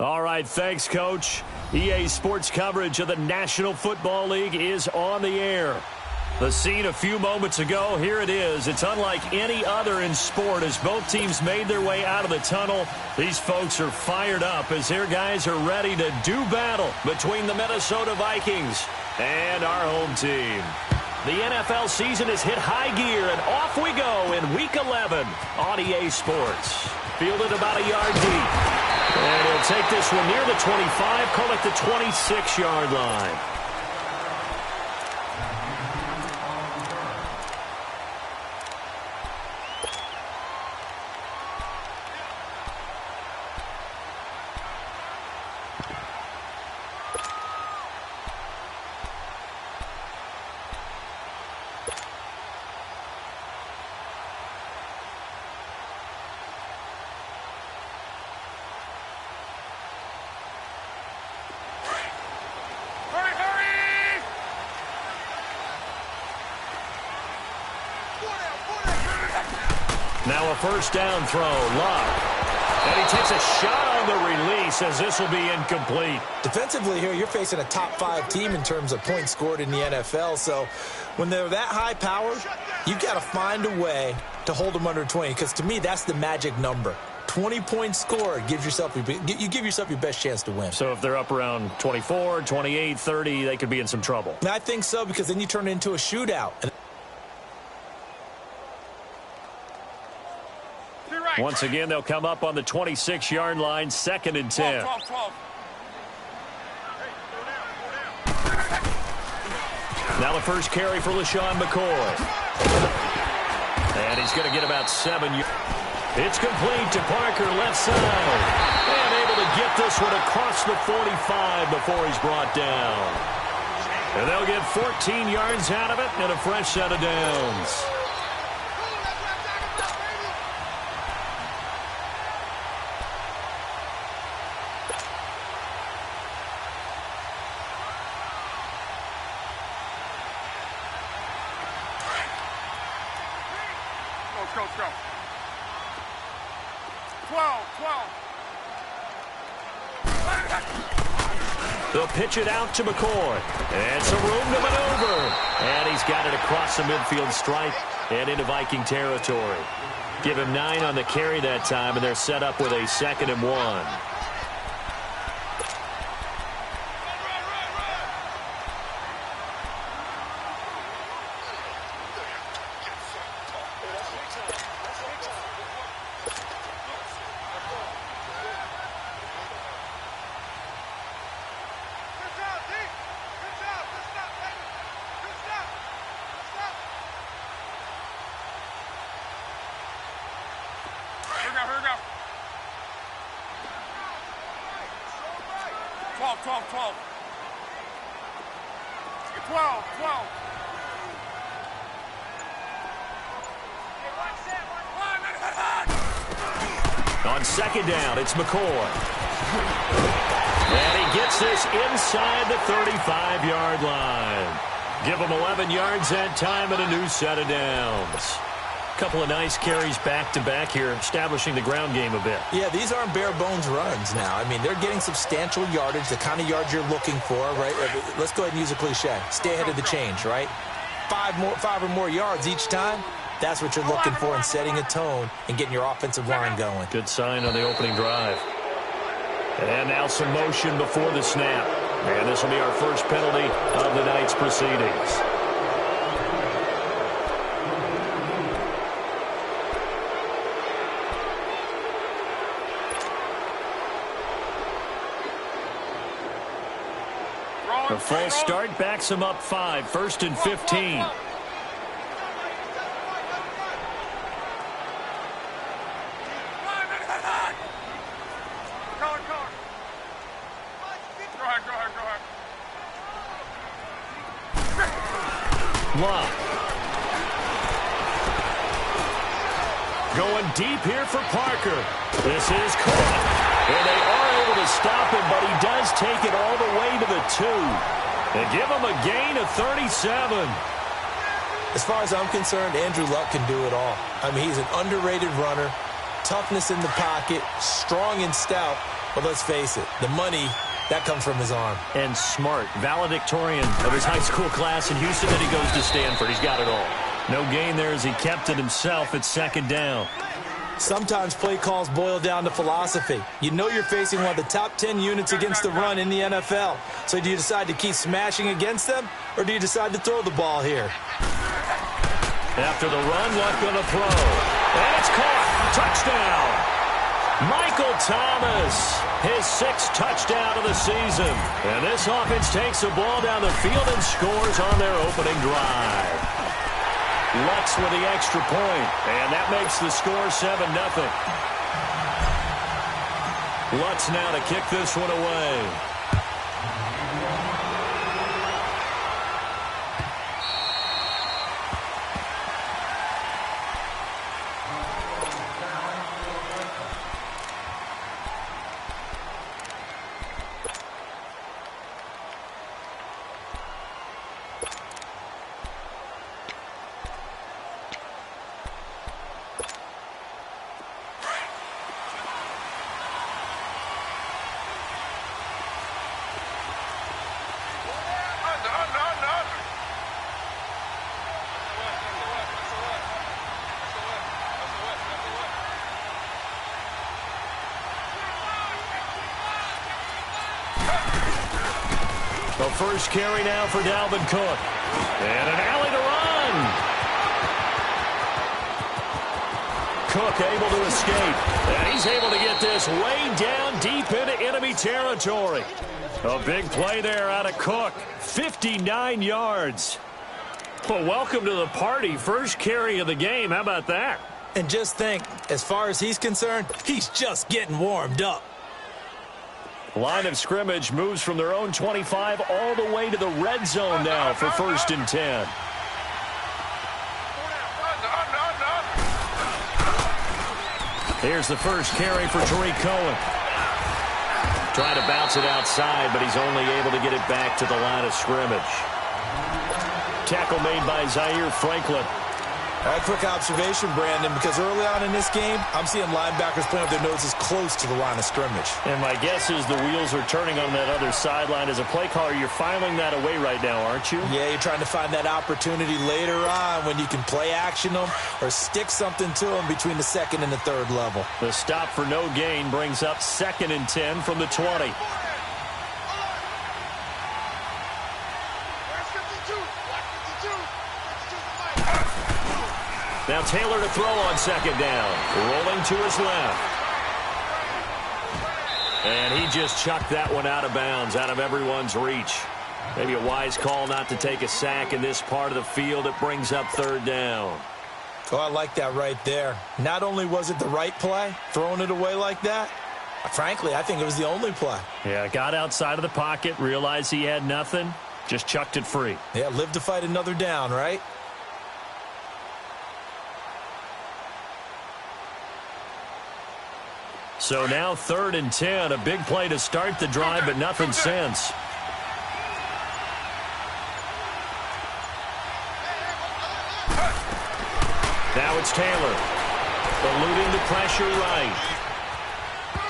All right, thanks, Coach. EA Sports coverage of the National Football League is on the air. The scene a few moments ago, here it is. It's unlike any other in sport as both teams made their way out of the tunnel. These folks are fired up as their guys are ready to do battle between the Minnesota Vikings and our home team. The NFL season has hit high gear, and off we go in Week 11 on EA Sports. Fielded about a yard deep. And he'll take this one near the 25, call it the 26-yard line. Now a first down throw, Love. And he takes a shot on the release as this will be incomplete. Defensively here, you're facing a top 5 team in terms of points scored in the NFL. So when they're that high powered, you've got to find a way to hold them under 20. Because to me, that's the magic number. 20 points scored gives yourself you give yourself your best chance to win. So if they're up around 24, 28, 30, they could be in some trouble. I think so, because then you turn it into a shootout. Once again, they'll come up on the 26-yard line, 2nd and 10. Now the first carry for LaShawn McCoy. And he's going to get about 7 yards. It's complete to Parker, left side. And able to get this one across the 45 before he's brought down. And they'll get 14 yards out of it and a fresh set of downs. Let's go. 12. They'll pitch it out to McCoy. And some room to maneuver. And he's got it across the midfield stripe and into Viking territory. Give him 9 on the carry that time, and they're set up with a 2nd and 1. Here we go. 12. On 2nd down, it's McCoy. And he gets this inside the 35-yard line. Give him 11 yards that time and a new set of downs. Couple of nice carries back-to-back here, establishing the ground game a bit. Yeah, these aren't bare-bones runs now. I mean, they're getting substantial yardage, the kind of yards you're looking for, right? Let's go ahead and use a cliche. Stay ahead of the change, right? 5 or more yards each time. That's what you're looking for in setting a tone and getting your offensive line going. Good sign on the opening drive. And now some motion before the snap. And this will be our first penalty of the night's proceedings. A false start backs him up 5, 1st and 15. Love. Going deep here for Parker. This is caught. And they are able to stop him, but he does take it all the way to the 2. And give him a gain of 37. As far as I'm concerned, Andrew Luck can do it all. I mean, he's an underrated runner, toughness in the pocket, strong and stout, But let's face it, the money, that comes from his arm. And smart, valedictorian of his high school class in Houston, and he goes to Stanford. He's got it all. No gain there as he kept it himself at second down. Sometimes play calls boil down to philosophy. You know you're facing one of the top 10 units against the run in the NFL. So do you decide to keep smashing against them, or do you decide to throw the ball here? After the run, Luck going to throw. And it's caught. Touchdown. Michael Thomas, his 6th touchdown of the season. And this offense takes the ball down the field and scores on their opening drive. Lutz with the extra point, and that makes the score 7-0. Lutz now to kick this one away. The first carry now for Dalvin Cook. And an alley to run. Cook able to escape. And he's able to get this way down deep into enemy territory. A big play there out of Cook. 59 yards. Well, welcome to the party. First carry of the game. How about that? And just think, as far as he's concerned, he's just getting warmed up. Line of scrimmage moves from their own 25 all the way to the red zone now for 1st and 10. Here's the first carry for Tariq Cohen. Trying to bounce it outside, but he's only able to get it back to the line of scrimmage. Tackle made by Zaire Franklin. A quick observation, Brandon, because early on in this game, I'm seeing linebackers playing with their noses close to the line of scrimmage. And my guess is the wheels are turning on that other sideline. As a play caller, you're filing that away right now, aren't you? Yeah, you're trying to find that opportunity later on when you can play action them or stick something to them between the 2nd and the 3rd level. The stop for no gain brings up 2nd and 10 from the 20. Now Taylor to throw on 2nd down. Rolling to his left. And he just chucked that one out of bounds, out of everyone's reach. Maybe a wise call not to take a sack in this part of the field. It brings up 3rd down. Oh, I like that right there. Not only was it the right play, throwing it away like that, frankly, I think it was the only play. Yeah, got outside of the pocket, realized he had nothing, just chucked it free. Yeah, live to fight another down, right? So now 3rd and 10, a big play to start the drive, but nothing since. Now it's Taylor. Eluding the pressure right.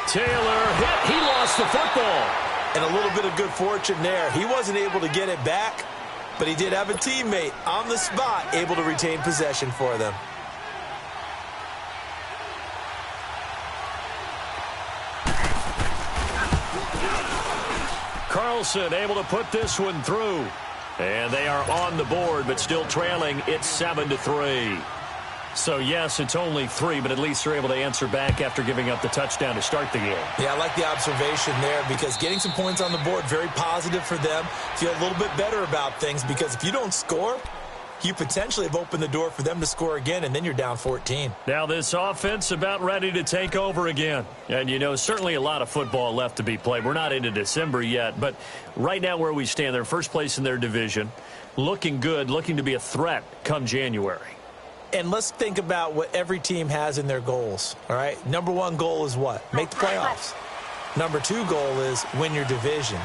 Taylor hit. He lost the football. And a little bit of good fortune there. He wasn't able to get it back, but he did have a teammate on the spot able to retain possession for them. Carlson able to put this one through. And they are on the board, but still trailing. It's 7-3. So, yes, it's only 3, but at least they're able to answer back after giving up the touchdown to start the game. Yeah, I like the observation there because getting some points on the board, very positive for them. Feel a little bit better about things because if you don't score, you potentially have opened the door for them to score again, and then you're down 14. Now this offense about ready to take over again. And, you know, certainly a lot of football left to be played. We're not into December yet, but right now where we stand, they're first place in their division, looking good, looking to be a threat come January. And let's think about what every team has in their goals, all right? Number 1 goal is what? Make the playoffs. Number 2 goal is win your division.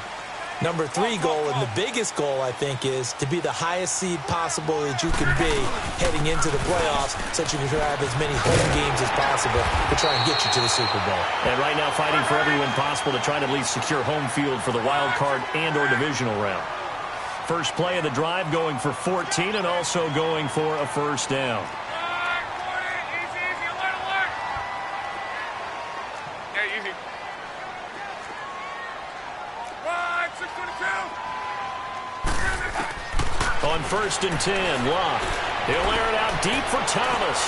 Number 3 goal, and the biggest goal, I think, is to be the highest seed possible that you can be heading into the playoffs so that you can have as many home games as possible to try and get you to the Super Bowl. And right now fighting for every win possible to try to at least secure home field for the wild card and or divisional round. First play of the drive going for 14 and also going for a first down. On 1st and 10, Locke. He'll air it out deep for Thomas.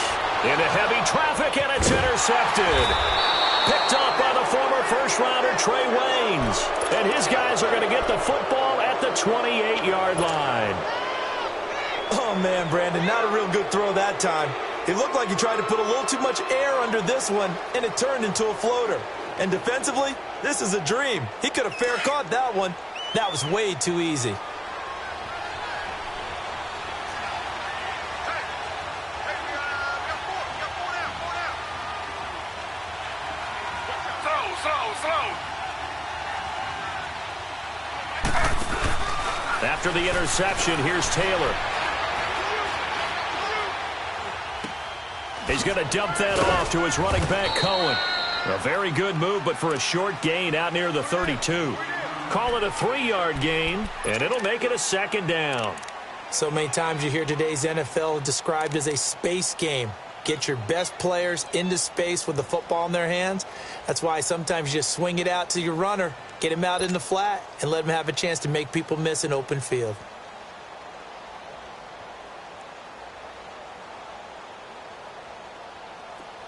Into heavy traffic, and it's intercepted. Picked off by the former first-rounder Trey Waynes. And his guys are going to get the football at the 28-yard line. Oh, man, Brandon, not a real good throw that time. It looked like he tried to put a little too much air under this one, and it turned into a floater. And defensively, this is a dream. He could have fair caught that one. That was way too easy. After the interception, here's Taylor. He's going to dump that off to his running back, Cohen. A very good move, but for a short gain out near the 32. Call it a 3-yard gain, and it'll make it a second down. So many times you hear today's NFL described as a space game. Get your best players into space with the football in their hands. That's why sometimes you just swing it out to your runner, get him out in the flat, and let him have a chance to make people miss an open field.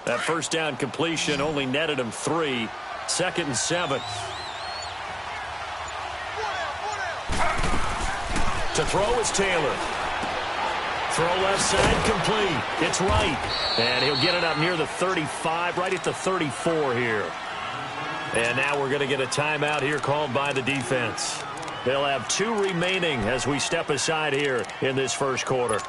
That first down completion only netted him 3. 2nd and 7. To throw is Taylor. Throw left side complete. It's right. And he'll get it up near the 35, right at the 34 here. And now we're going to get a timeout here called by the defense. They'll have 2 remaining as we step aside here in this first quarter.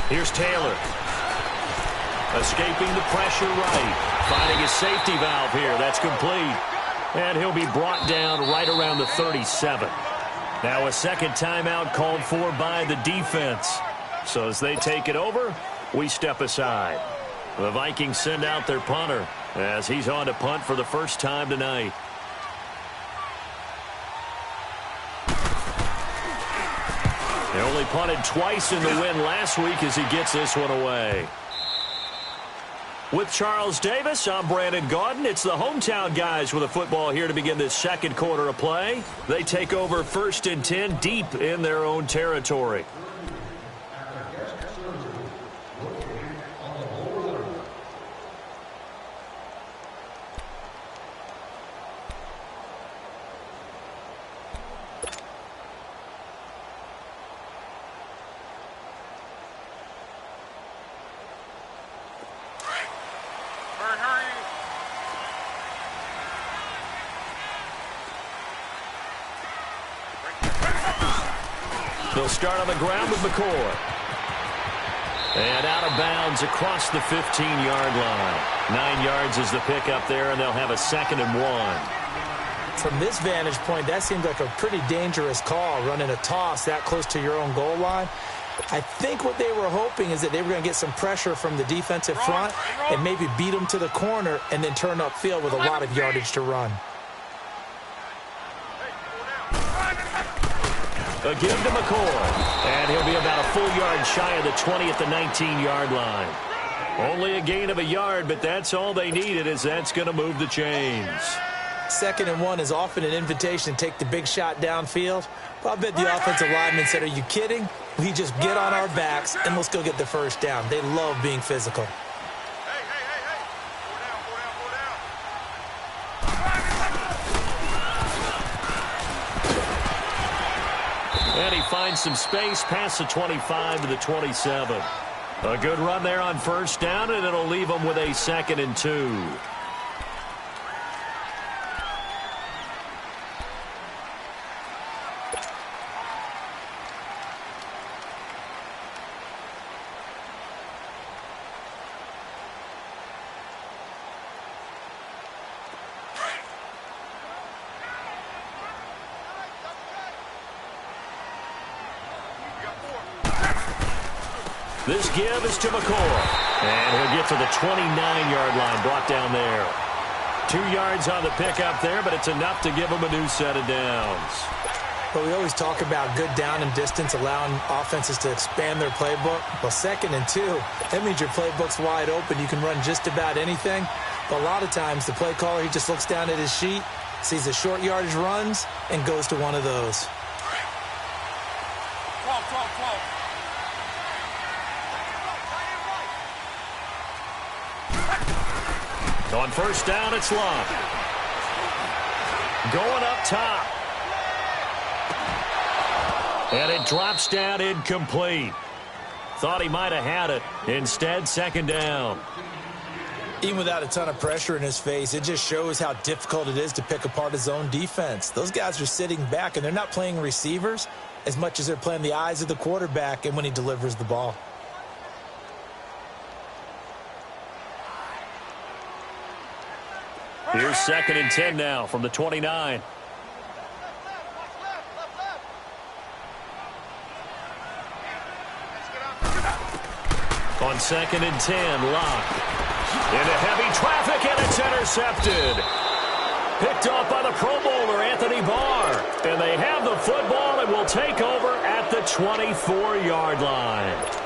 Here's Taylor. Escaping the pressure right. Finding a safety valve here. That's complete. And he'll be brought down right around the 37. Now a second timeout called for by the defense. So as they take it over, we step aside. The Vikings send out their punter as he's on to punt for the first time tonight. They only punted twice in the win last week as he gets this one away. With Charles Davis, I'm Brandon Gaudin. It's the hometown guys with the football here to begin this second quarter of play. They take over 1st and 10 deep in their own territory. They'll start on the ground with McCoy. And out of bounds across the 15-yard line. 9 yards is the pickup there, and they'll have a 2nd and 1. From this vantage point, that seems like a pretty dangerous call, running a toss that close to your own goal line. I think what they were hoping is that they were going to get some pressure from the defensive front and maybe beat them to the corner and then turn upfield with a lot of yardage to run. A give to McCoy, and he'll be about a full yard shy of the 20 at the 19-yard line. Only a gain of a yard, but that's all they needed, as that's going to move the chains. 2nd and 1 is often an invitation to take the big shot downfield. But I bet the offensive lineman said, are you kidding? We just get on our backs and let's go get the first down. They love being physical. And he finds some space past the 25 to the 27. A good run there on first down, and it'll leave him with a 2nd and 2. This give is to McCoy. And he'll get to the 29-yard line, brought down there. 2 yards on the pickup there, but it's enough to give him a new set of downs. But we always talk about good down and distance, allowing offenses to expand their playbook. Well, 2nd and 2, that means your playbook's wide open. You can run just about anything. But a lot of times, the play caller, he just looks down at his sheet, sees the short yardage runs, and goes to one of those. 12. On first down, it's Love. Going up top. And it drops down incomplete. Thought he might have had it. Instead, 2nd down. Even without a ton of pressure in his face, it just shows how difficult it is to pick apart his own defense. Those guys are sitting back, and they're not playing receivers as much as they're playing the eyes of the quarterback and when he delivers the ball. Here's 2nd and 10 now from the 29. On 2nd and 10, Locke. Into heavy traffic, and it's intercepted. Picked off by the Pro Bowler, Anthony Barr. And they have the football and will take over at the 24-yard line.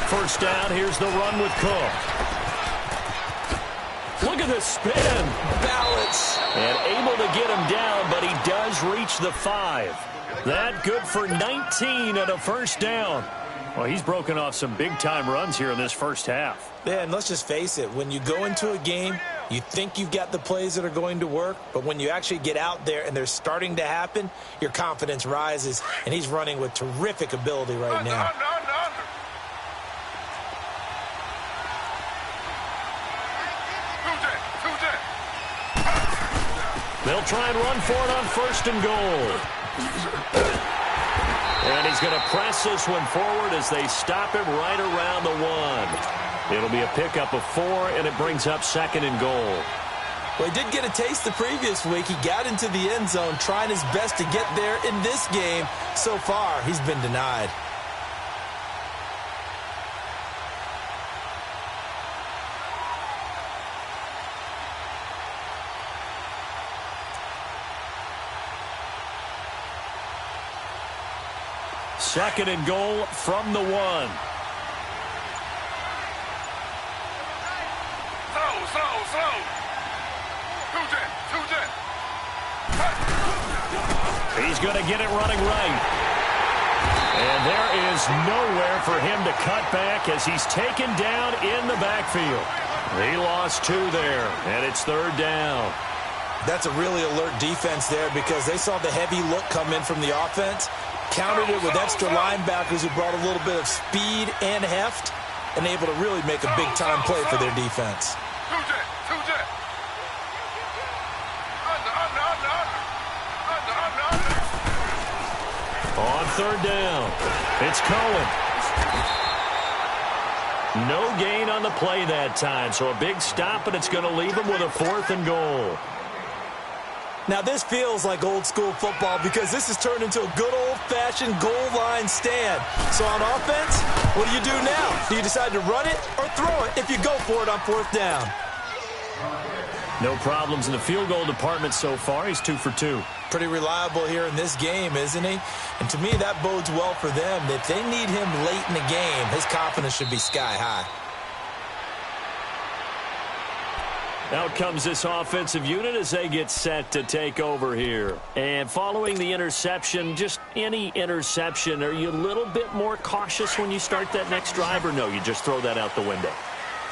First down, here's the run with Cook. Look at the spin. Balance. And able to get him down, but he does reach the 5. That good for 19 and a first down. Well, he's broken off some big-time runs here in this first half. Yeah, and let's just face it. When you go into a game, you think you've got the plays that are going to work, but when you actually get out there and they're starting to happen, your confidence rises, and he's running with terrific ability right now. They'll try and run for it on 1st and goal. And he's going to press this one forward as they stop him right around the 1. It'll be a pickup of 4, and it brings up 2nd and goal. Well, he did get a taste the previous week. He got into the end zone, trying his best to get there in this game. So far, he's been denied. Second and goal from the 1. Slow. He's going to get it running right. And there is nowhere for him to cut back as he's taken down in the backfield. He lost 2 there, and it's 3rd down. That's a really alert defense there because they saw the heavy look come in from the offense, countered it with extra linebackers who brought a little bit of speed and heft, and able to really make a big-time play for their defense. On 3rd down, it's Cohen. No gain on the play that time, so a big stop, and it's going to leave him with a 4th and goal. Now, this feels like old-school football because this has turned into a good old-fashioned goal line stand. So on offense, what do you do now? Do you decide to run it or throw it if you go for it on 4th down? No problems in the field goal department so far. He's 2 for 2. Pretty reliable here in this game, isn't he? And to me, that bodes well for them. If they need him late in the game, his confidence should be sky high. Out comes this offensive unit as they get set to take over here. And following the interception, just any interception, are you a little bit more cautious when you start that next drive, or no, you just throw that out the window?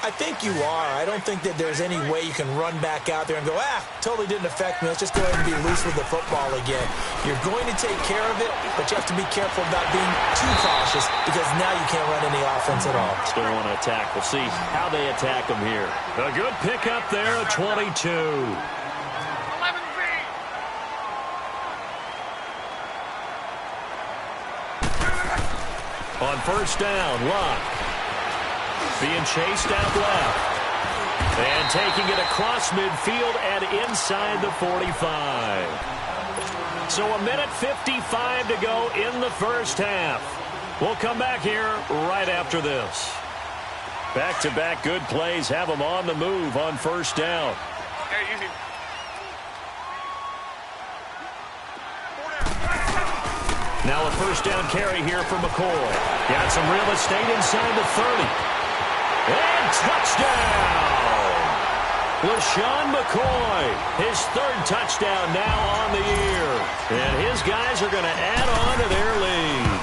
I think you are. I don't think that there's any way you can run back out there and go, totally didn't affect me. Let's just go ahead and be loose with the football again. You're going to take care of it, but you have to be careful about being too cautious because now you can't run any offense at all. Still want to attack. We'll see how they attack them here. A good pickup there, a 22. 11B. On first down, Locke. Being chased out left. And taking it across midfield and inside the 45. So a minute 55 to go in the first half. We'll come back here right after this. Back-to-back good plays have them on the move on first down. Okay, easy. Now a first down carry here for McCoy. Got some real estate inside the 30. And touchdown! LaShawn McCoy, his third touchdown now on the year. And his guys are going to add on to their lead.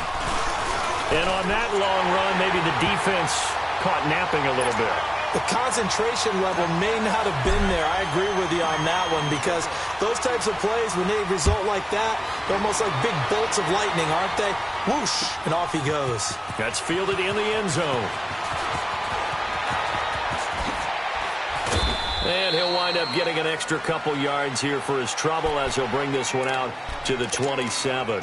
And on that long run, maybe the defense caught napping a little bit. The concentration level may not have been there. I agree with you on that one because those types of plays, when they result like that, they're almost like big bolts of lightning, aren't they? Whoosh, and off he goes. That's fielded in the end zone. And he'll wind up getting an extra couple yards here for his trouble as he'll bring this one out to the 27.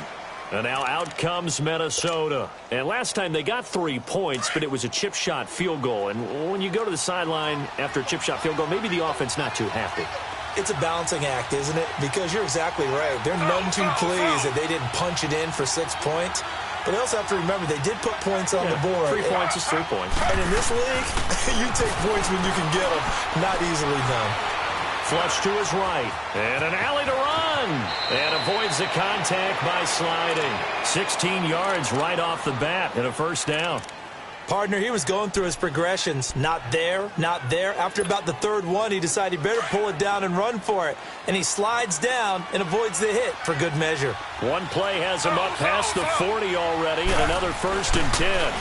And now out comes Minnesota. And last time they got 3 points, but it was a chip shot field goal. And when you go to the sideline after a chip shot field goal, maybe the offense not too happy. It's a balancing act, isn't it? Because you're exactly right. They're none too pleased that they didn't punch it in for 6 points. But they also have to remember they did put points on the board. 3 points is 3 points. And in this league, you take points when you can get them. Not easily done. Flush to his right. And an alley to run. And avoids the contact by sliding. 16 yards right off the bat and a first down. Partner, he was going through his progressions. Not there, not there. After about the third one, he decided he better pull it down and run for it. And he slides down and avoids the hit for good measure. One play has him up past the 40 already and another 1st and 10.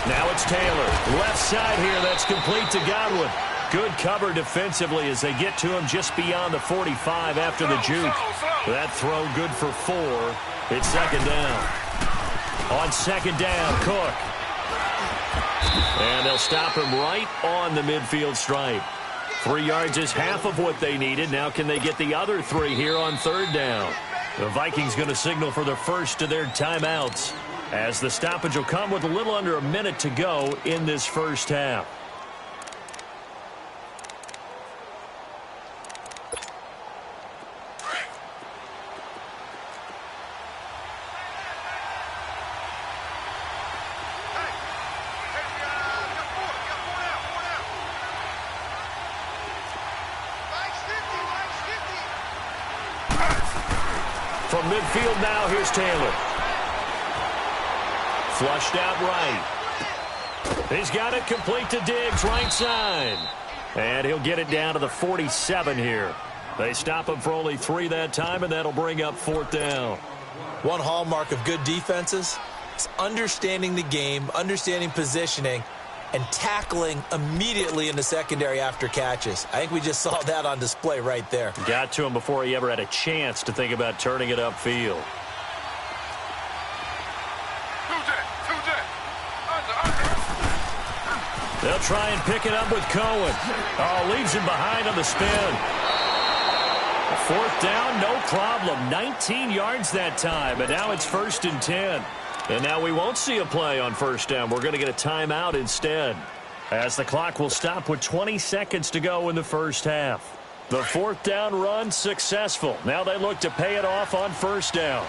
Now it's Taylor. Left side here, that's complete to Godwin. Good cover defensively as they get to him just beyond the 45 after the juke. That throw good for 4. It's second down. On second down, Cook. And they'll stop him right on the midfield stripe. 3 yards is half of what they needed. Now can they get the other 3 here on third down? The Vikings going to signal for the first of their timeouts as the stoppage will come with a little under a minute to go in this first half. From midfield now, here's Taylor. Flushed out right. He's got it complete to Diggs, right side. And he'll get it down to the 47 here. They stop him for only 3 that time, and that'll bring up 4th down. One hallmark of good defenses is understanding the game, understanding positioning, and tackling immediately in the secondary after catches. I think we just saw that on display right there. Got to him before he ever had a chance to think about turning it upfield. They'll try and pick it up with Cohen. Oh, leaves him behind on the spin. 4th down, no problem. 19 yards that time, and now it's 1st and 10. And now we won't see a play on first down. We're going to get a timeout instead, as the clock will stop with 20 seconds to go in the first half. The 4th down run successful. Now they look to pay it off on first down.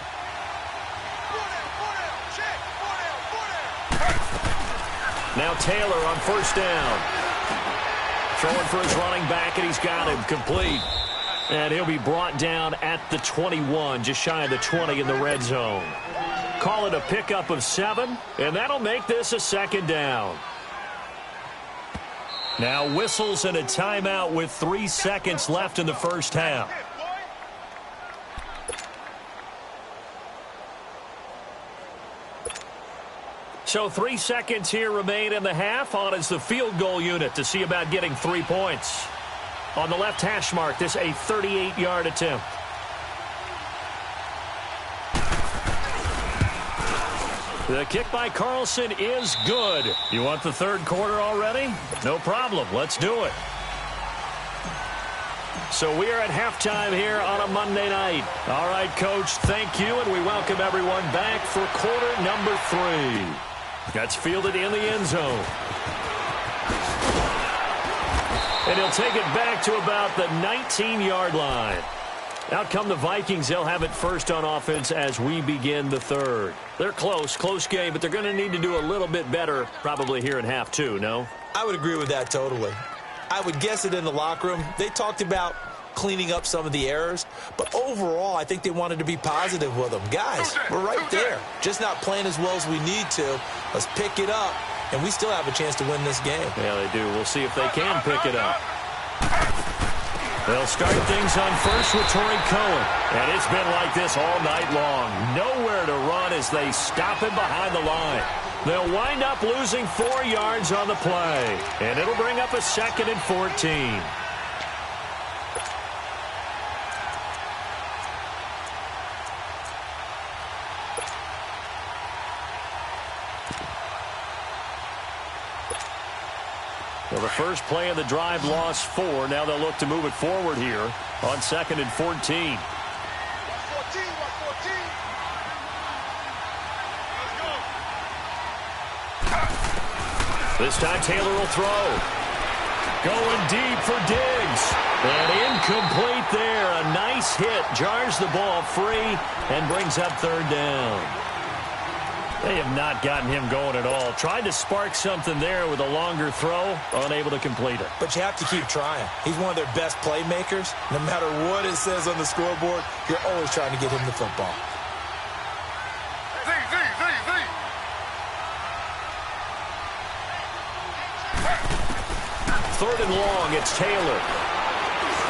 Now Taylor on first down. Throwing for his running back, and he's got him complete. And he'll be brought down at the 21, just shy of the 20 in the red zone. Call it a pickup of 7, and that'll make this a second down. Now whistles and a timeout with 3 seconds left in the first half. So 3 seconds here remain in the half. On is the field goal unit to see about getting 3 points. On the left hash mark, this a 38-yard attempt. The kick by Carlson is good. You want the third quarter already? No problem. Let's do it. So we are at halftime here on a Monday night. All right, Coach, thank you, and we welcome everyone back for quarter number 3. That's fielded in the end zone. And he'll take it back to about the 19-yard line. Out come the Vikings. They'll have it first on offense as we begin the third. They're close game, but they're going to need to do a little bit better probably here in half 2, no? I would agree with that totally. I would guess it in the locker room. They talked about cleaning up some of the errors, but overall, I think they wanted to be positive with them. Guys, we're right there. Just not playing as well as we need to. Let's pick it up, and we still have a chance to win this game. Yeah, they do. We'll see if they can pick it up. They'll start things on first with Torrey Cohen. And it's been like this all night long. Nowhere to run as they stop him behind the line. They'll wind up losing 4 yards on the play. And it'll bring up a 2nd and 14. Well, the first play of the drive lost 4. Now they'll look to move it forward here on 2nd and 14. This time Taylor will throw. Going deep for Diggs. And incomplete there. A nice hit. Jars the ball free and brings up 3rd down. They have not gotten him going at all. Tried to spark something there with a longer throw. Unable to complete it. But you have to keep trying. He's one of their best playmakers. No matter what it says on the scoreboard, you're always trying to get him the football. Third and long, it's Taylor.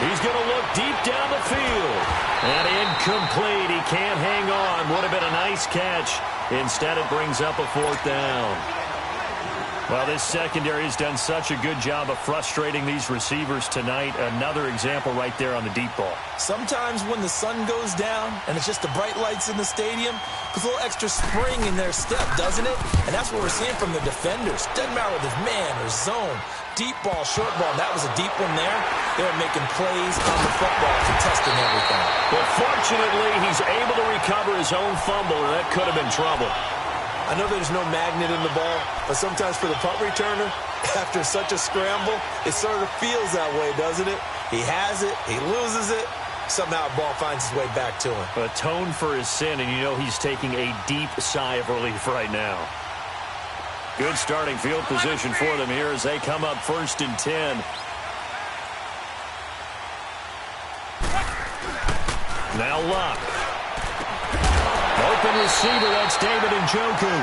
He's going to look deep down the field. And incomplete. He can't hang on. Would have been a nice catch. Instead, it brings up a 4th down. Well, this secondary has done such a good job of frustrating these receivers tonight. Another example right there on the deep ball. Sometimes when the sun goes down and it's just the bright lights in the stadium, there's a little extra spring in their step, doesn't it? And that's what we're seeing from the defenders. Doesn't matter whether it's man or zone. Deep ball, short ball. That was a deep one there. They're making plays on the football, contesting everything. But fortunately, he's able to recover his own fumble, and that could have been trouble. I know there's no magnet in the ball, but sometimes for the punt returner, after such a scramble, it sort of feels that way, doesn't it? He has it, he loses it, somehow the ball finds its way back to him. Atone for his sin, and you know he's taking a deep sigh of relief right now. Good starting field position for them here as they come up 1st and 10. Now Luck. Open receiver, that's David Njoku.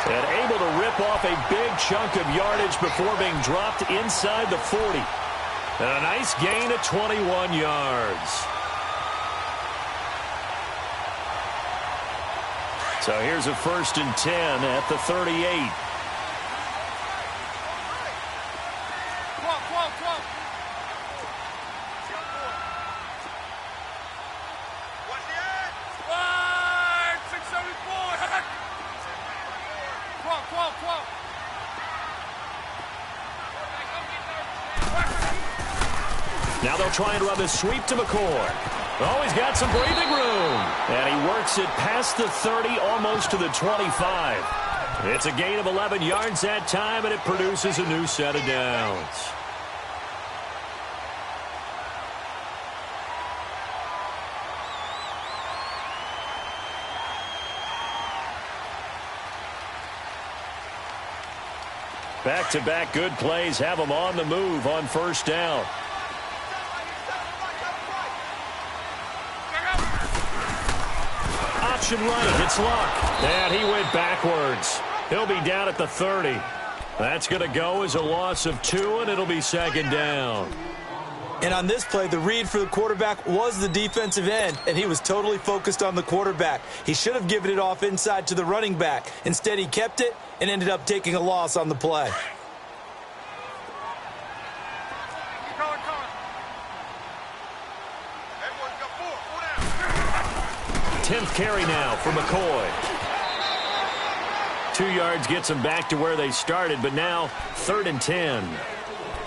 And able to rip off a big chunk of yardage before being dropped inside the 40. And a nice gain of 21 yards. So here's a 1st and 10 at the 38. Now they'll try and run the sweep to McCoy. Oh, he's got some breathing room. And he works it past the 30, almost to the 25. It's a gain of 11 yards that time, and it produces a new set of downs. Back-to-back good plays have them on the move on first down. Option right, it's Luck. And he went backwards. He'll be down at the 30. That's going to go as a loss of 2, and it'll be second down. And on this play, the read for the quarterback was the defensive end, and he was totally focused on the quarterback. He should have given it off inside to the running back. Instead, he kept it and ended up taking a loss on the play. 10th carry now for McCoy. 2 yards gets them back to where they started, but now 3rd and 10.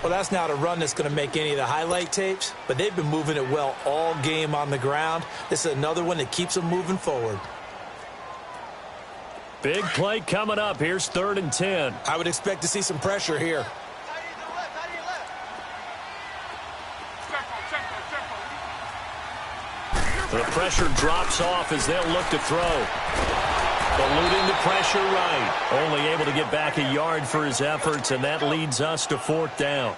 Well, that's not a run that's going to make any of the highlight tapes, but they've been moving it well all game on the ground. This is another one that keeps them moving forward. Big play coming up. Here's 3rd and 10. I would expect to see some pressure here. The pressure drops off as they'll look to throw. Eluding the pressure right. Only able to get back a yard for his efforts, and that leads us to 4th down.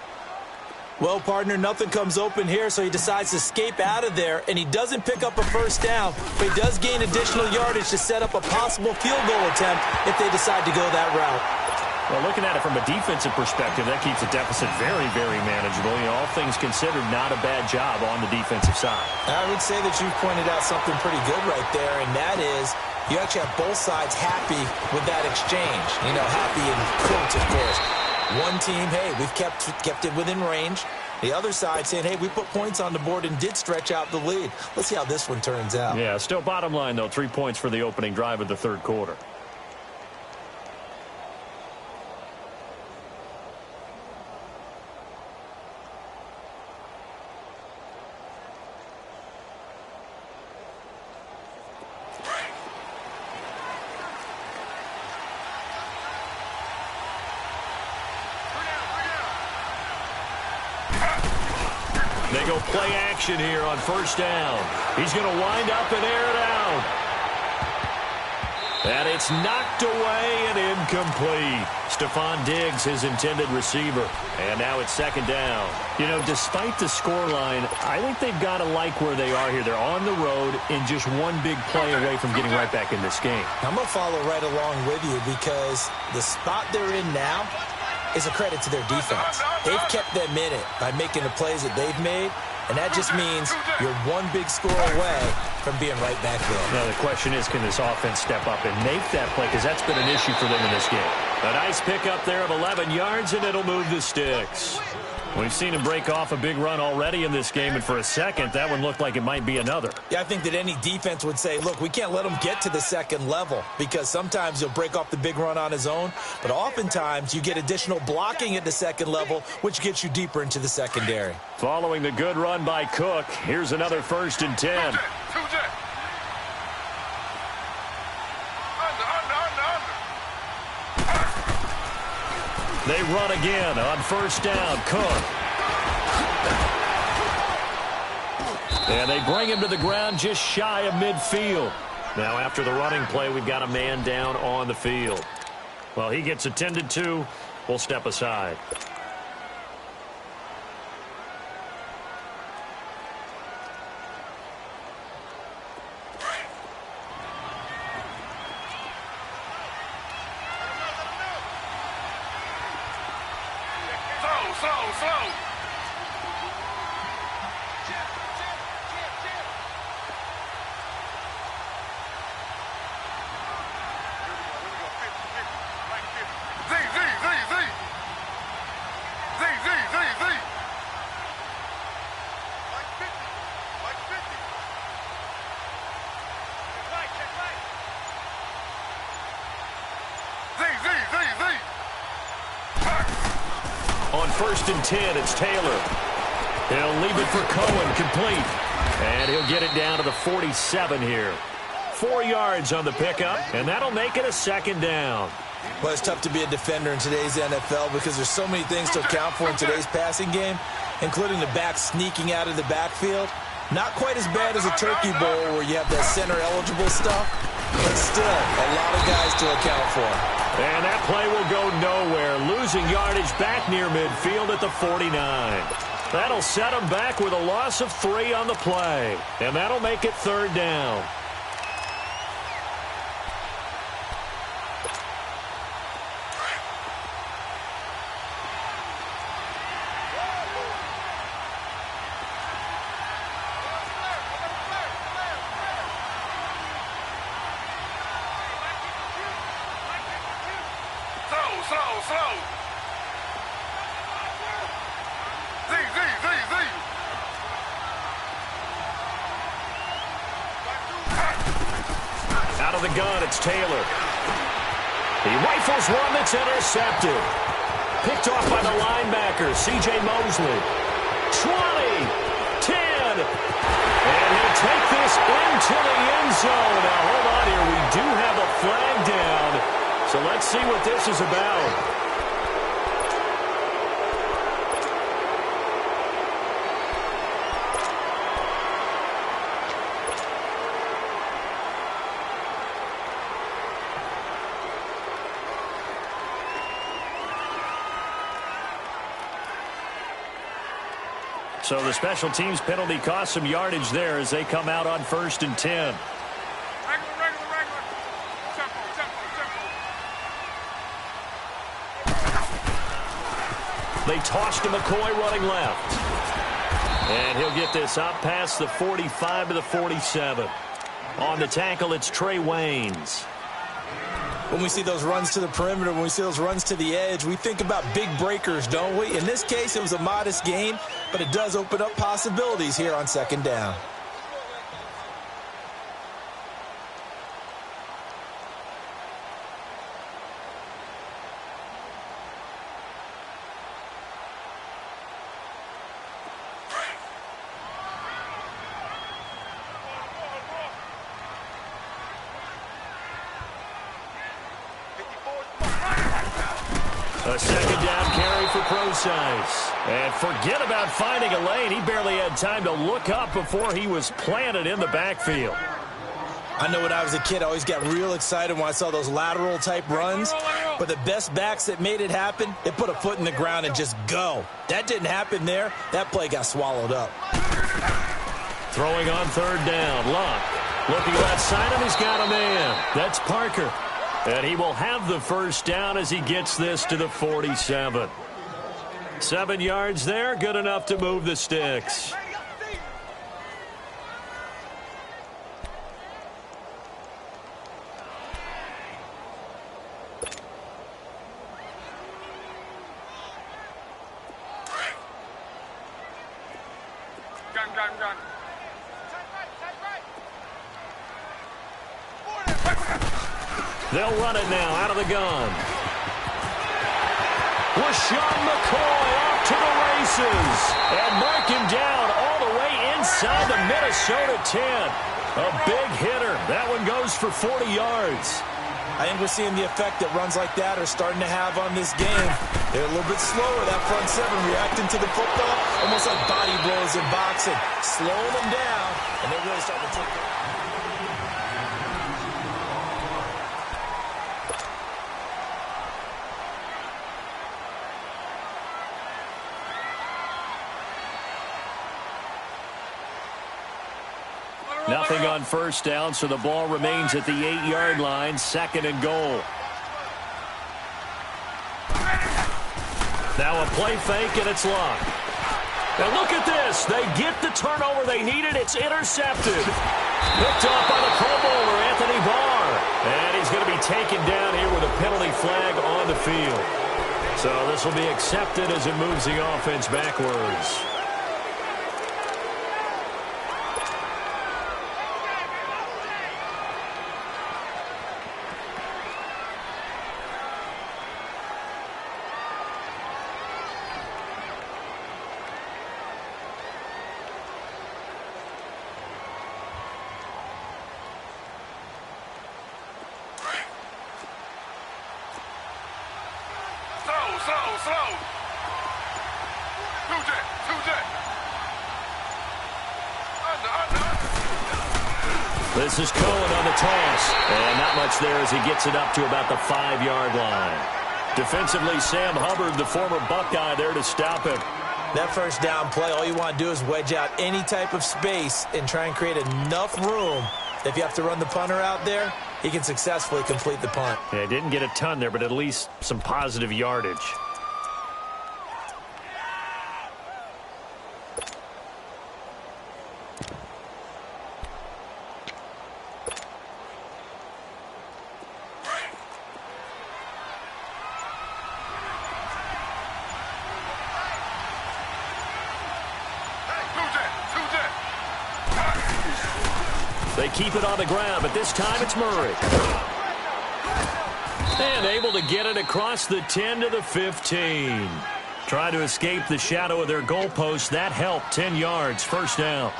Well, partner, nothing comes open here, so he decides to escape out of there, and he doesn't pick up a first down, but he does gain additional yardage to set up a possible field goal attempt if they decide to go that route. Well, looking at it from a defensive perspective, that keeps the deficit very, very manageable. You know, all things considered, not a bad job on the defensive side. I would say that you've pointed out something pretty good right there, and that is you actually have both sides happy with that exchange. You know, happy in quotes, of course. One team, hey, we've kept it within range. The other side saying, hey, we put points on the board and did stretch out the lead. Let's see how this one turns out. Yeah, still bottom line, though, 3 points for the opening drive of the 3rd quarter. They go play action here on first down. He's going to wind up and air it out. And it's knocked away and incomplete. Stephon Diggs, his intended receiver. And now it's 2nd down. You know, despite the scoreline, I think they've got to like where they are here. They're on the road and just one big play away from getting right back in this game. I'm going to follow right along with you because the spot they're in now is a credit to their defense. They've kept them in it by making the plays that they've made, and that just means you're one big score away from being right back there. Now, the question is, can this offense step up and make that play? Because that's been an issue for them in this game. A nice pickup there of 11 yards, and it'll move the sticks. We've seen him break off a big run already in this game, and for a second, that one looked like it might be another. Yeah, I think that any defense would say, look, we can't let him get to the 2nd level because sometimes he'll break off the big run on his own, but oftentimes you get additional blocking at the 2nd level, which gets you deeper into the secondary. Following the good run by Cook, here's another 1st and 10. They run again on first down. Cook. And they bring him to the ground just shy of midfield. Now, after the running play, we've got a man down on the field. Well, he gets attended to. We'll step aside. Slow. On 1st and 10, it's Taylor. He'll leave it for Cohen, complete. And he'll get it down to the 47 here. 4 yards on the pickup, and that'll make it a 2nd down. Well, it's tough to be a defender in today's NFL because there's so many things to account for in today's passing game, including the back sneaking out of the backfield. Not quite as bad as a turkey bowl where you have that center-eligible stuff, but still a lot of guys to account for. And that play will go nowhere, losing yardage back near midfield at the 49. That'll set them back with a loss of 3 on the play. And that'll make it 3rd down. Slow. Z. Out of the gun, it's Taylor. He rifles one that's intercepted. Picked off by the linebacker, C.J. Mosley. 20, 10, and he'll take this into the end zone. Now, hold on here. We do have a flag down. So let's see what this is about. So the special teams penalty cost some yardage there as they come out on 1st and 10. Regular. Tempo. They tossed to McCoy running left. And he'll get this up past the 45 to the 47. On the tackle, it's Trey Waynes. When we see those runs to the perimeter, when we see those runs to the edge, we think about big breakers, don't we? In this case, it was a modest gain, but it does open up possibilities here on 2nd down. A 2nd down carry for Procise. And forget about finding a lane. He barely had time to look up before he was planted in the backfield. I know when I was a kid, I always got real excited when I saw those lateral-type runs. But the best backs that made it happen, they put a foot in the ground and just go. That didn't happen there. That play got swallowed up. Throwing on 3rd down. Luck. Looking left side him. He's got a man. That's Parker. And he will have the 1st down as he gets this to the 47. 7 yards there, good enough to move the sticks. Gun. They'll run it now out of the gun. LaShawn McCoy off to the races. And mark him down all the way inside the Minnesota 10. A big hitter. That one goes for 40 yards. I think we're seeing the effect that runs like that are starting to have on this game. They're a little bit slower, that front 7, reacting to the football, almost like body blows in boxing. Slowing them down, and they're really starting to take it. Nothing on 1st down, so the ball remains at the 8-yard line, 2nd and goal. Now a play fake, and it's Luck. And look at this. They get the turnover they needed. It's intercepted. Picked off by the Pro Bowler, Anthony Barr. And he's going to be taken down here with a penalty flag on the field. So this will be accepted as it moves the offense backwards. Slow. Two jet. Under. This is Cohen on the toss. And not much there as he gets it up to about the 5-yard line. Defensively, Sam Hubbard, the former Buckeye, there to stop him. That first down play, all you want to do is wedge out any type of space and try and create enough room. If you have to run the punter out there, he can successfully complete the punt. Yeah, didn't get a ton there, but at least some positive yardage. They keep it on the ground, but this time it's Murray. And able to get it across the 10 to the 15. Trying to escape the shadow of their goalpost. That helped. 10 yards, first down.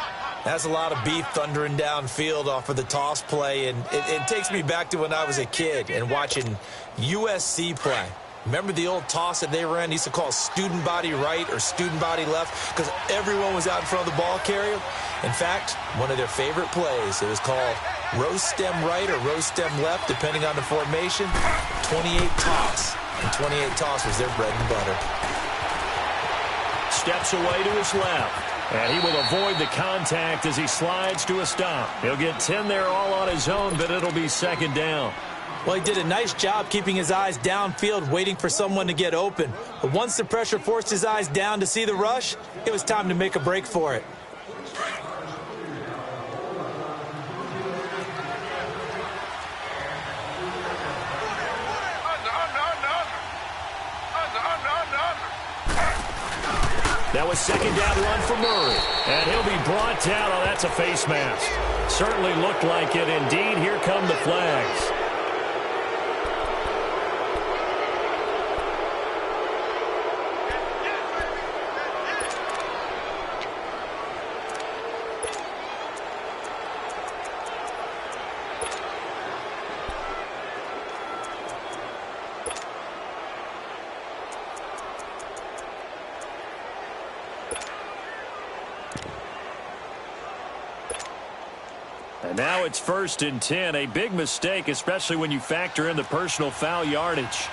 That's a lot of beef thundering downfield off of the toss play, and it takes me back to when I was a kid and watching USC play. Remember the old toss that they ran? They used to call student body right or student body left because everyone was out in front of the ball carrier. In fact, one of their favorite plays, it was called row stem right or row stem left, depending on the formation. 28 toss. And 28 toss was their bread and butter. Steps away to his left. And he will avoid the contact as he slides to a stop. He'll get 10 there all on his own, but it'll be second down. Well, he did a nice job keeping his eyes downfield, waiting for someone to get open. But once the pressure forced his eyes down to see the rush, it was time to make a break for it. That was second down run for Murray. And he'll be brought down. Oh, that's a face mask. Certainly looked like it. Indeed, here come the flags. And now it's 1st and 10. A big mistake, especially when you factor in the personal foul yardage.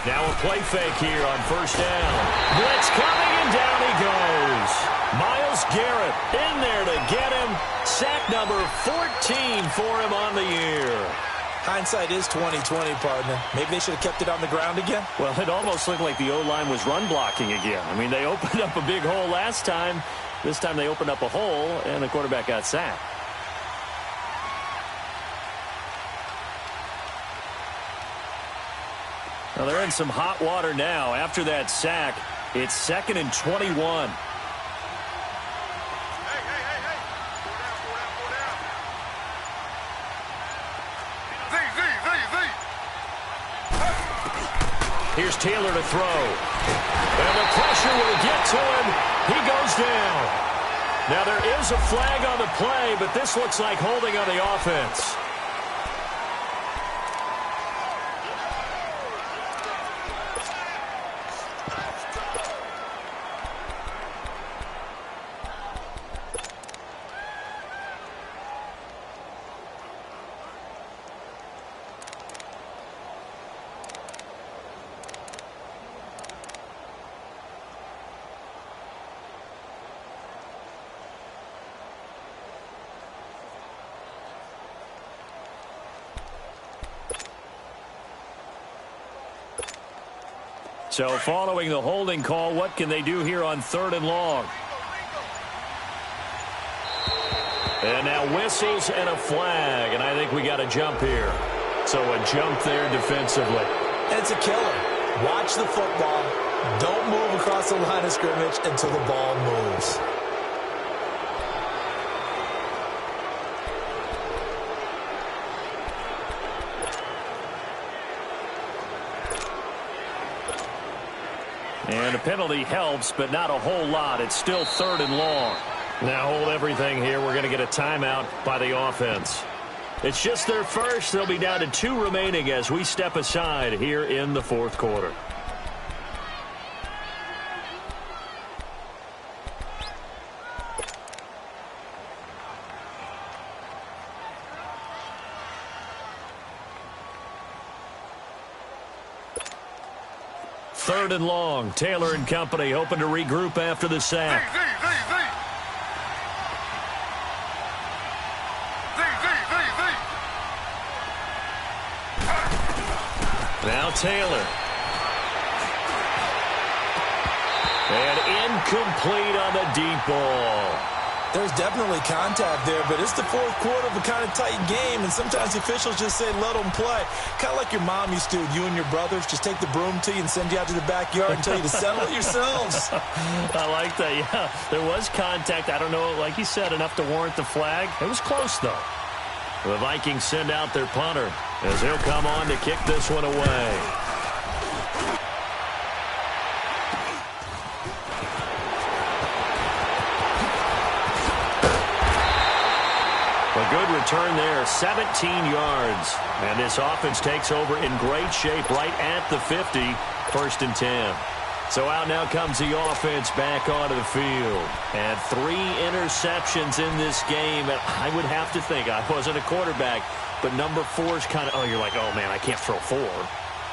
Now a play fake here on first down. Blitz coming, and down he goes. Myles Garrett in there to get him. Sack number 14 for him on the year. Hindsight is 20/20, partner. Maybe they should have kept it on the ground again. Well, it almost looked like the O-line was run blocking again. I mean, they opened up a big hole last time. This time they opened up a hole, and the quarterback got sacked. Well, they're in some hot water now. After that sack, it's 2nd and 21. Here's Taylor to throw. And the pressure will get to him. He goes down. Now there is a flag on the play, but this looks like holding on the offense. So following the holding call, what can they do here on 3rd and long? And now whistles and a flag, and I think we got a jump here. So a jump there defensively. And it's a killer. Watch the football. Don't move across the line of scrimmage until the ball moves. And a penalty helps, but not a whole lot. It's still 3rd and long. Now hold everything here. We're going to get a timeout by the offense. It's just their first. They'll be down to 2 remaining as we step aside here in the fourth quarter. Third and long. Taylor and company hoping to regroup after the sack. Now Taylor. And incomplete on the deep ball. There's definitely contact there, but it's the fourth quarter of a kind of tight game, and sometimes officials just say, let them play. Kind of like your mom used to, you and your brothers, just take the broom to you and send you out to the backyard and tell you to settle it yourselves. I like that, yeah. There was contact. I don't know, like you said, enough to warrant the flag. It was close, though. The Vikings send out their punter as he'll come on to kick this one away. A good return there, 17 yards. And this offense takes over in great shape right at the 50, 1st and 10. So out now comes the offense back onto the field. And 3 interceptions in this game. And I would have to think, I wasn't a quarterback, but number 4 is kind of, oh, you're like, oh, man, I can't throw 4.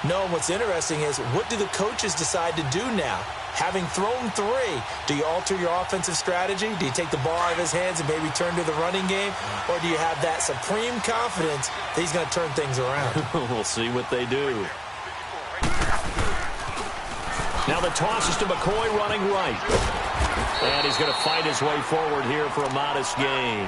No, what's interesting is, what do the coaches decide to do now? Having thrown 3, do you alter your offensive strategy? Do you take the ball out of his hands and maybe turn to the running game? Or do you have that supreme confidence that he's going to turn things around? We'll see what they do. Now the toss is to McCoy running right. And he's going to fight his way forward here for a modest gain.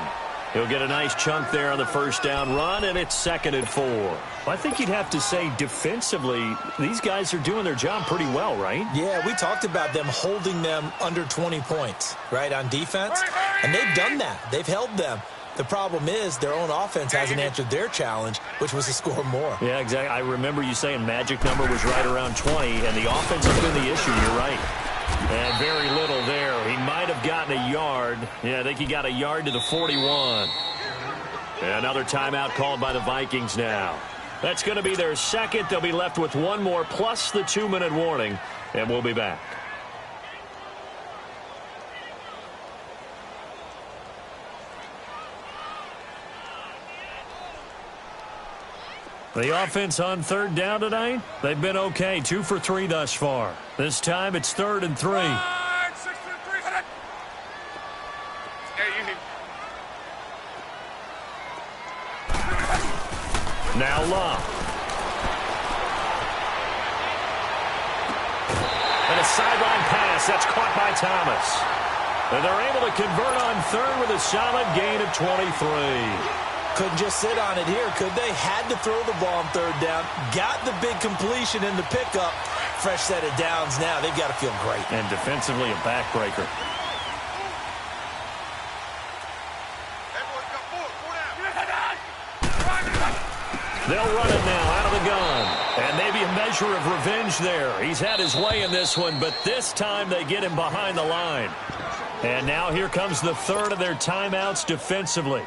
He'll get a nice chunk there on the first down run, and it's 2nd and 4. I think you'd have to say defensively, these guys are doing their job pretty well, right? Yeah, we talked about them holding them under 20 points, right, on defense. And they've done that. They've held them. The problem is their own offense hasn't answered their challenge, which was to score more. Yeah, exactly. I remember you saying magic number was right around 20, and the offense has been the issue. You're right. And very little there. He might have gotten a yard. Yeah, I think he got a yard to the 41. And another timeout called by the Vikings now. That's going to be their second. They'll be left with 1 more plus the 2-minute warning, and we'll be back. The offense on 3rd down tonight, they've been okay. 2 for 3 thus far. This time it's 3rd and 3. Now Love. And a sideline pass. That's caught by Thomas. And they're able to convert on 3rd with a solid gain of 23. Couldn't just sit on it here, could they? Had to throw the ball on 3rd down. Got the big completion in the pickup. Fresh set of downs now. They've got to feel great. And defensively, a backbreaker. They'll run it now out of the gun. And maybe a measure of revenge there. He's had his way in this one, but this time they get him behind the line. And now here comes the 3rd of their timeouts defensively.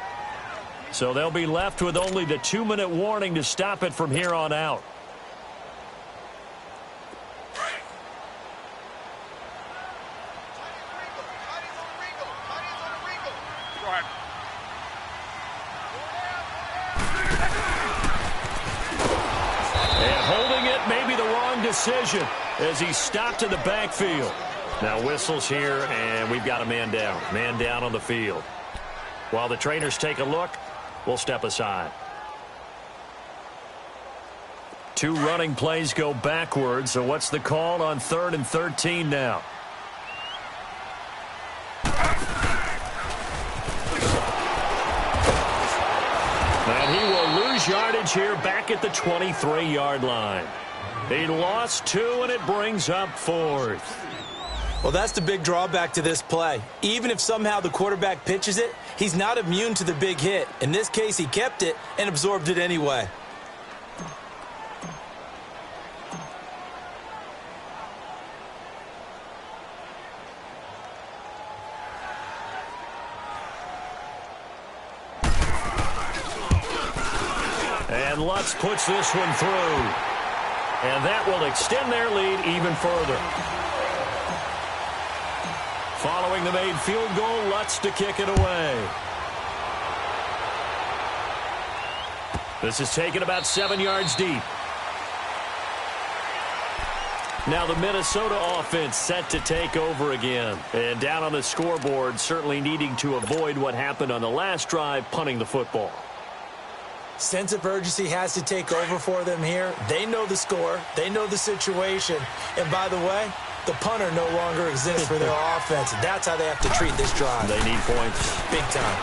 So they'll be left with only the 2-minute warning to stop it from here on out. And holding it may be the wrong decision as he's stopped in the backfield. Now whistles here, and we've got a man down. Man down on the field. While the trainers take a look, we'll step aside. 2 running plays go backwards, so what's the call on 3rd and 13 now? And he will lose yardage here back at the 23-yard line. He lost 2, and it brings up 4th. Well, that's the big drawback to this play. Even if somehow the quarterback pitches it, he's not immune to the big hit. In this case, he kept it and absorbed it anyway. And Lutz puts this one through. And that will extend their lead even further. Following the made field goal, Lutz to kick it away. This is taken about 7 yards deep. Now the Minnesota offense set to take over again. And down on the scoreboard, certainly needing to avoid what happened on the last drive, punting the football. Sense of urgency has to take over for them here. They know the score. They know the situation. And by the way, the punter no longer exists for their offense. That's how they have to treat this drive. They need points. Big time.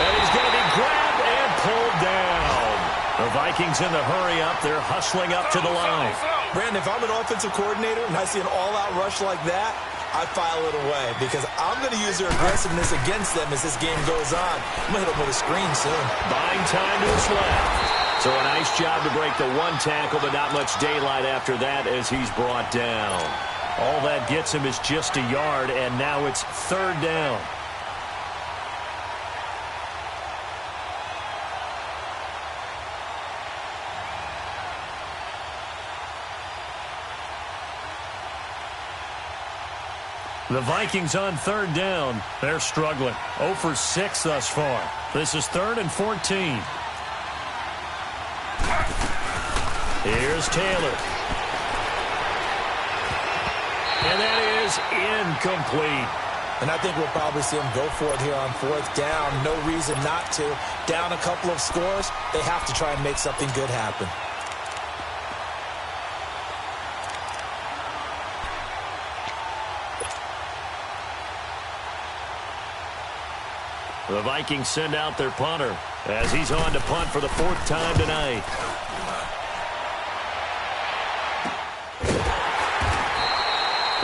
And he's going to be grabbed and pulled down. The Vikings in the hurry up. They're hustling up to the line. Brandon, if I'm an offensive coordinator and I see an all-out rush like that, I file it away because I'm going to use their aggressiveness against them as this game goes on. I'm going to hit them with a screen soon. Buying time to his left. So a nice job to break the one tackle, but not much daylight after that as he's brought down. All that gets him is just a yard, and now it's 3rd down. The Vikings on 3rd down. They're struggling. 0 for 6 thus far. This is 3rd and 14. Here's Taylor. And that is incomplete. And I think we'll probably see him go for it here on 4th down. No reason not to. Down a couple of scores, they have to try and make something good happen. The Vikings send out their punter as he's on to punt for the 4th time tonight.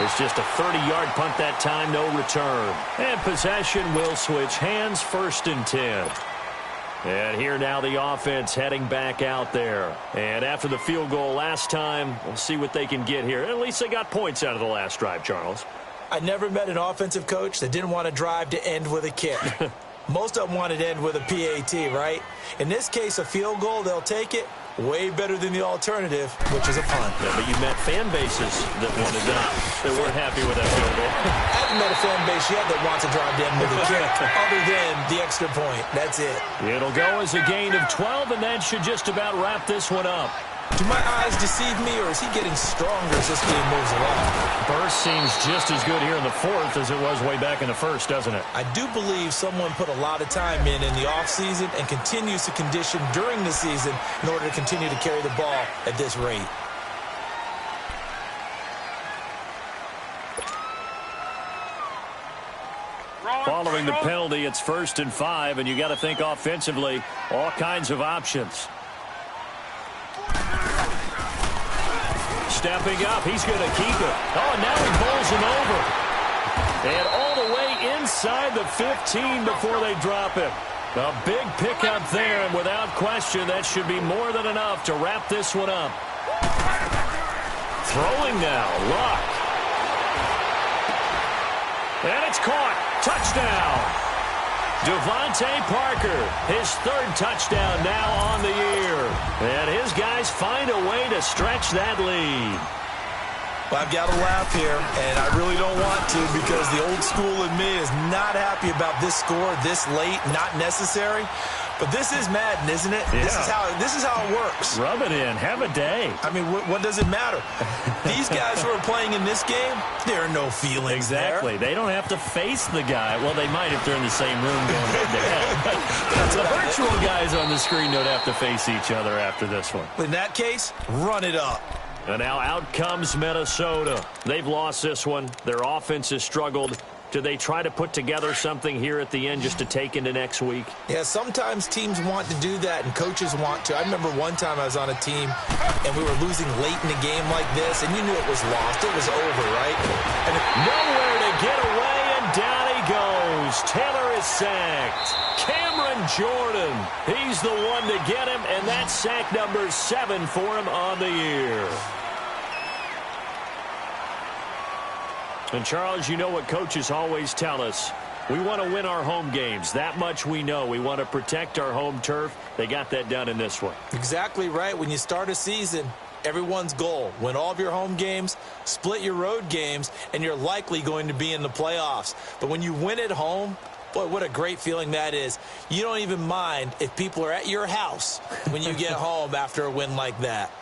It's just a 30-yard punt that time, no return. And possession will switch hands, 1st and 10. And here now the offense heading back out there. And after the field goal last time, we'll see what they can get here. At least they got points out of the last drive, Charles. I never met an offensive coach that didn't want to drive to end with a kick. Most of them wanted to end with a PAT, right? In this case, a field goal, they'll take it. Way better than the alternative, which is a punt. Yeah, but you met fan bases that wanted that. They weren't happy with that field goal. I haven't met a fan base yet that wants to drive to end with a kick, other than the extra point. That's it. It'll go as a gain of 12, and that should just about wrap this one up. Do my eyes deceive me, or is he getting stronger as this game moves along? Burst seems just as good here in the 4th as it was way back in the 1st, doesn't it? I do believe someone put a lot of time in the offseason and continues to condition during the season in order to continue to carry the ball at this rate. Following the penalty, it's 1st and 5, and you got to think offensively, all kinds of options. Stepping up, he's going to keep it. Oh, and now he bowls him over. And all the way inside the 15 before they drop him. A big pickup there, and without question, that should be more than enough to wrap this one up. Throwing now, Luck. And it's caught. Touchdown. Devontae Parker, his 3rd touchdown now on the year. And his guys find a way to stretch that lead. Well, I've got to laugh here, and I really don't want to because the old school in me is not happy about this score this late, not necessary. But this is Madden, isn't it? Yeah. This is how it works. Rub it in. Have a day. I mean, what does it matter? These guys who are playing in this game, there are no feelings Exactly. there. They don't have to face the guy. Well, they might if they're in the same room going head-to-head. But the virtual guys on the screen don't have to face each other after this one. In that case, run it up. And now out comes Minnesota. They've lost this one. Their offense has struggled. Do they try to put together something here at the end just to take into next week? Yeah, sometimes teams want to do that and coaches want to. I remember one time I was on a team and we were losing late in a game like this, and you knew it was lost. It was over, right? And nowhere to get away, and down he goes. Taylor is sacked. Cameron Jordan, he's the one to get him, and that's sack number 7 for him on the year. And, Charles, you know what coaches always tell us. We want to win our home games. That much we know. We want to protect our home turf. They got that done in this one. Exactly right. When you start a season, everyone's goal, win all of your home games, split your road games, and you're likely going to be in the playoffs. But when you win at home, boy, what a great feeling that is. You don't even mind if people are at your house when you get home after a win like that.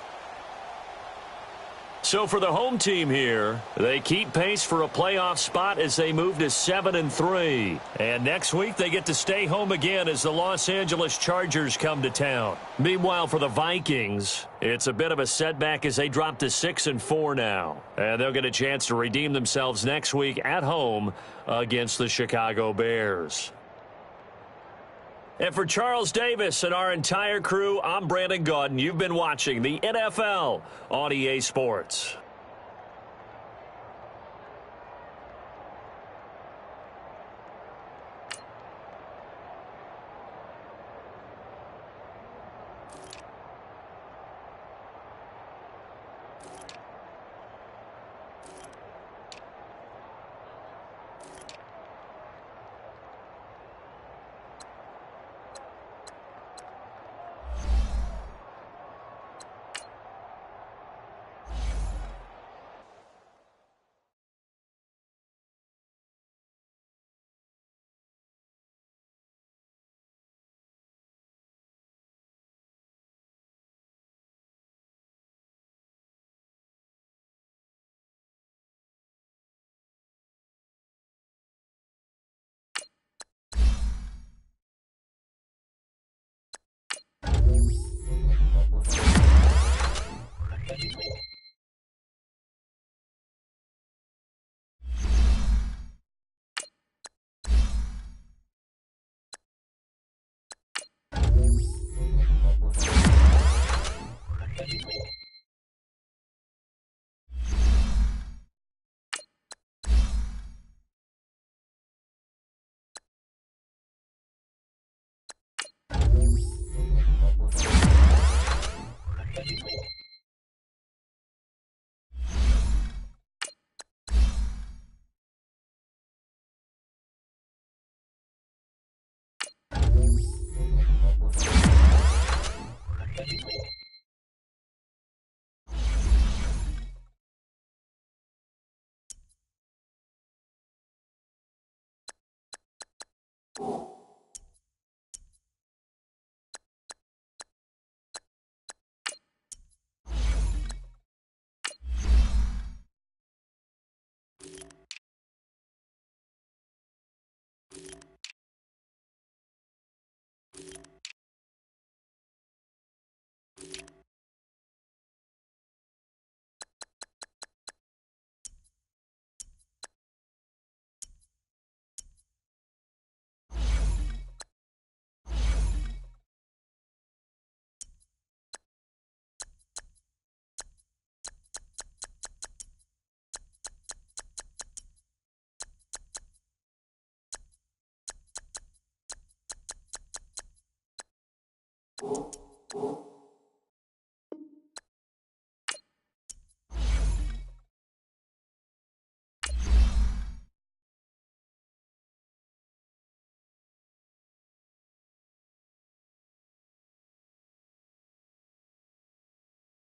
So for the home team here, they keep pace for a playoff spot as they move to 7-3. And next week they get to stay home again as the Los Angeles Chargers come to town. Meanwhile, for the Vikings, it's a bit of a setback as they drop to 6-4 now. And they'll get a chance to redeem themselves next week at home against the Chicago Bears. And for Charles Davis and our entire crew, I'm Brandon Gaudin. You've been watching the NFL on EA Sports.